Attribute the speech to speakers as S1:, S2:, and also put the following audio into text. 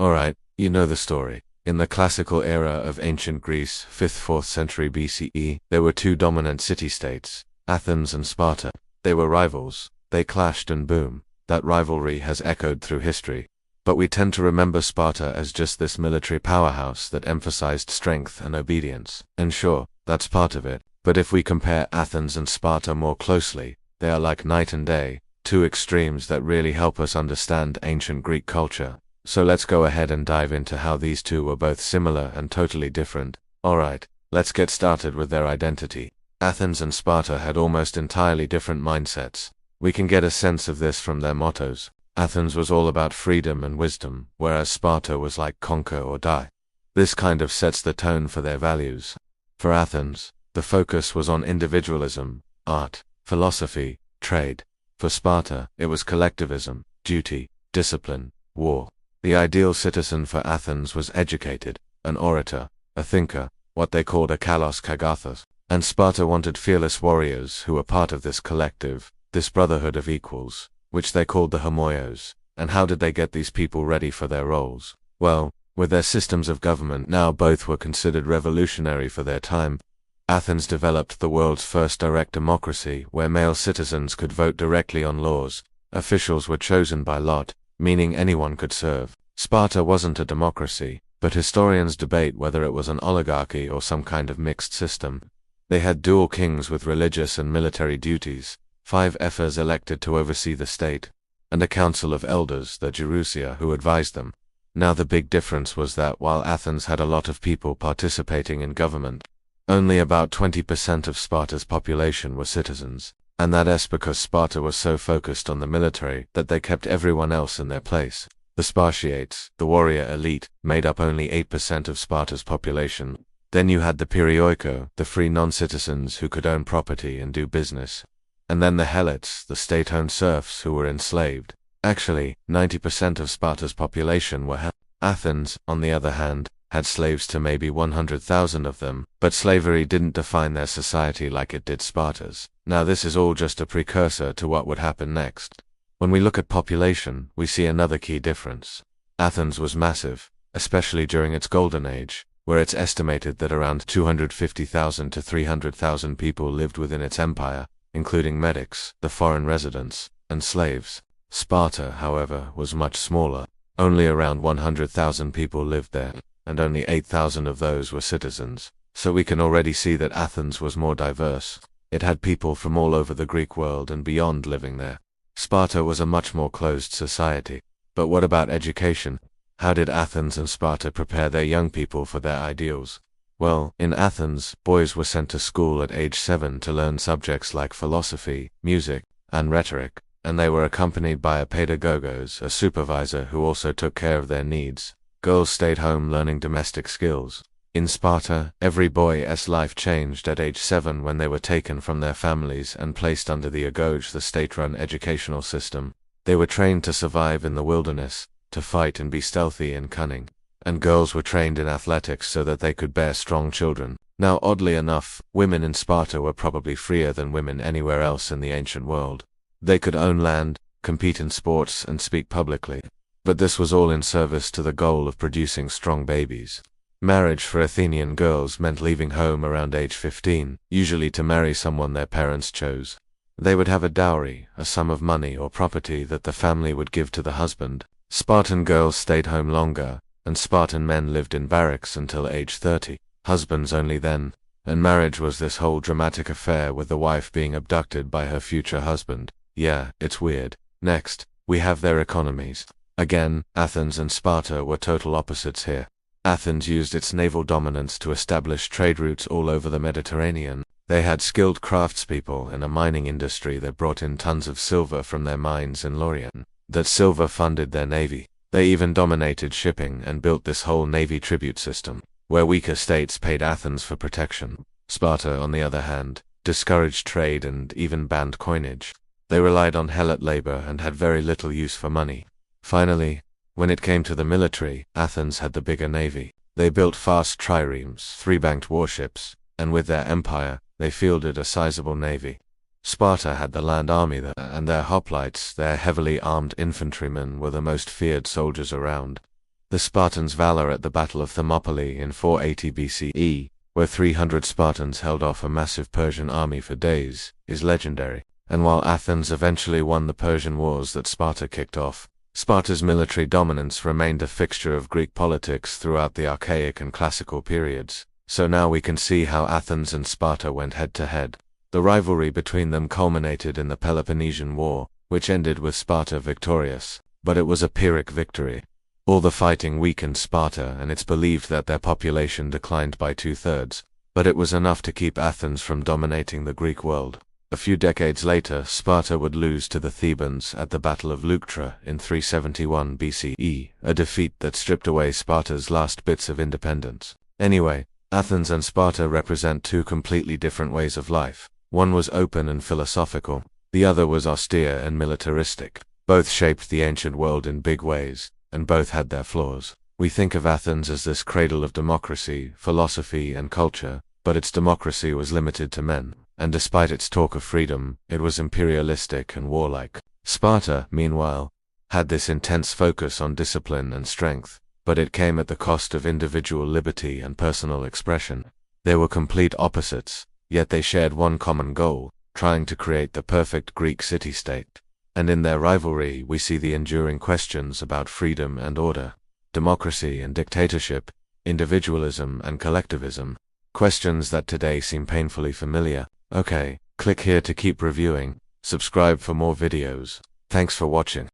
S1: Alright, you know the story. In the classical era of ancient Greece, 5th–4th century BCE, there were two dominant city-states, Athens and Sparta. They were rivals. They clashed and boom, that rivalry has echoed through history. But we tend to remember Sparta as just this military powerhouse that emphasized strength and obedience. And sure, that's part of it. But if we compare Athens and Sparta more closely, they are like night and day, two extremes that really help us understand ancient Greek culture. So let's go ahead and dive into how these two were both similar and totally different. Alright, let's get started with their identity. Athens and Sparta had almost entirely different mindsets. We can get a sense of this from their mottos. Athens was all about freedom and wisdom, whereas Sparta was like conquer or die. This kind of sets the tone for their values. For Athens, the focus was on individualism, art, philosophy, trade. For Sparta, it was collectivism, duty, discipline, war. The ideal citizen for Athens was educated, an orator, a thinker, what they called a kalos kagathos. And Sparta wanted fearless warriors who were part of this collective, this brotherhood of equals, which they called the homoios. And how did they get these people ready for their roles? Well, with their systems of government now both were considered revolutionary for their time. Athens developed the world's first direct democracy where male citizens could vote directly on laws. Officials were chosen by lot, meaning anyone could serve. Sparta wasn't a democracy, but historians debate whether it was an oligarchy or some kind of mixed system. They had dual kings with religious and military duties, 5 ephors elected to oversee the state, and a council of elders, the Gerousia, who advised them. Now the big difference was that while Athens had a lot of people participating in government, only about 20% of Sparta's population were citizens. And that's because Sparta was so focused on the military that they kept everyone else in their place. The Spartiates, the warrior elite, made up only 8% of Sparta's population. Then you had the Perioiko, the free non-citizens who could own property and do business. And then the Helots, the state-owned serfs who were enslaved. Actually, 90% of Sparta's population were Athens, on the other hand, had slaves to maybe 100,000 of them, but slavery didn't define their society like it did Sparta's. Now this is all just a precursor to what would happen next. When we look at population, we see another key difference. Athens was massive, especially during its golden age, where it's estimated that around 250,000 to 300,000 people lived within its empire, including medics, the foreign residents, and slaves. Sparta, however, was much smaller. Only around 100,000 people lived there, and only 8,000 of those were citizens. So we can already see that Athens was more diverse. It had people from all over the Greek world and beyond living there. Sparta was a much more closed society. But what about education? How did Athens and Sparta prepare their young people for their ideals? Well, in Athens, boys were sent to school at age 7 to learn subjects like philosophy, music, and rhetoric, and they were accompanied by a pedagogos, a supervisor who also took care of their needs. Girls stayed home learning domestic skills. In Sparta, every boy's life changed at age 7 when they were taken from their families and placed under the agoge, the state-run educational system. They were trained to survive in the wilderness, to fight and be stealthy and cunning. And girls were trained in athletics so that they could bear strong children. Now, oddly enough, women in Sparta were probably freer than women anywhere else in the ancient world. They could own land, compete in sports, and speak publicly. But this was all in service to the goal of producing strong babies. Marriage for Athenian girls meant leaving home around age 15, usually to marry someone their parents chose. They would have a dowry, a sum of money or property that the family would give to the husband. Spartan girls stayed home longer, and Spartan men lived in barracks until age 30, husbands only then. And marriage was this whole dramatic affair with the wife being abducted by her future husband. Yeah, it's weird. Next, we have their economies. Again, Athens and Sparta were total opposites here. Athens used its naval dominance to establish trade routes all over the Mediterranean. They had skilled craftspeople and a mining industry that brought in tons of silver from their mines in Laurion. That silver funded their navy. They even dominated shipping and built this whole navy tribute system, where weaker states paid Athens for protection. Sparta, on the other hand, discouraged trade and even banned coinage. They relied on helot labor and had very little use for money. Finally, when it came to the military, Athens had the bigger navy. They built fast triremes, 3-banked warships, and with their empire, they fielded a sizable navy. Sparta had the land army there, and their hoplites, their heavily armed infantrymen, were the most feared soldiers around. The Spartans' valor at the Battle of Thermopylae in 480 BCE, where 300 Spartans held off a massive Persian army for days, is legendary. And while Athens eventually won the Persian wars that Sparta kicked off, Sparta's military dominance remained a fixture of Greek politics throughout the archaic and classical periods. So now we can see how Athens and Sparta went head-to-head. The rivalry between them culminated in the Peloponnesian War, which ended with Sparta victorious, but it was a Pyrrhic victory. All the fighting weakened Sparta, and it's believed that their population declined by 2/3, but it was enough to keep Athens from dominating the Greek world. A few decades later, Sparta would lose to the Thebans at the Battle of Leuctra in 371 BCE, a defeat that stripped away Sparta's last bits of independence. Anyway, Athens and Sparta represent two completely different ways of life. One was open and philosophical, the other was austere and militaristic. Both shaped the ancient world in big ways, and both had their flaws. We think of Athens as this cradle of democracy, philosophy, and culture, but its democracy was limited to men, and despite its talk of freedom, it was imperialistic and warlike. Sparta, meanwhile, had this intense focus on discipline and strength, but it came at the cost of individual liberty and personal expression. They were complete opposites, yet they shared one common goal, trying to create the perfect Greek city-state. And in their rivalry we see the enduring questions about freedom and order, democracy and dictatorship, individualism and collectivism, questions that today seem painfully familiar. Okay, click here to keep reviewing, subscribe for more videos. Thanks for watching.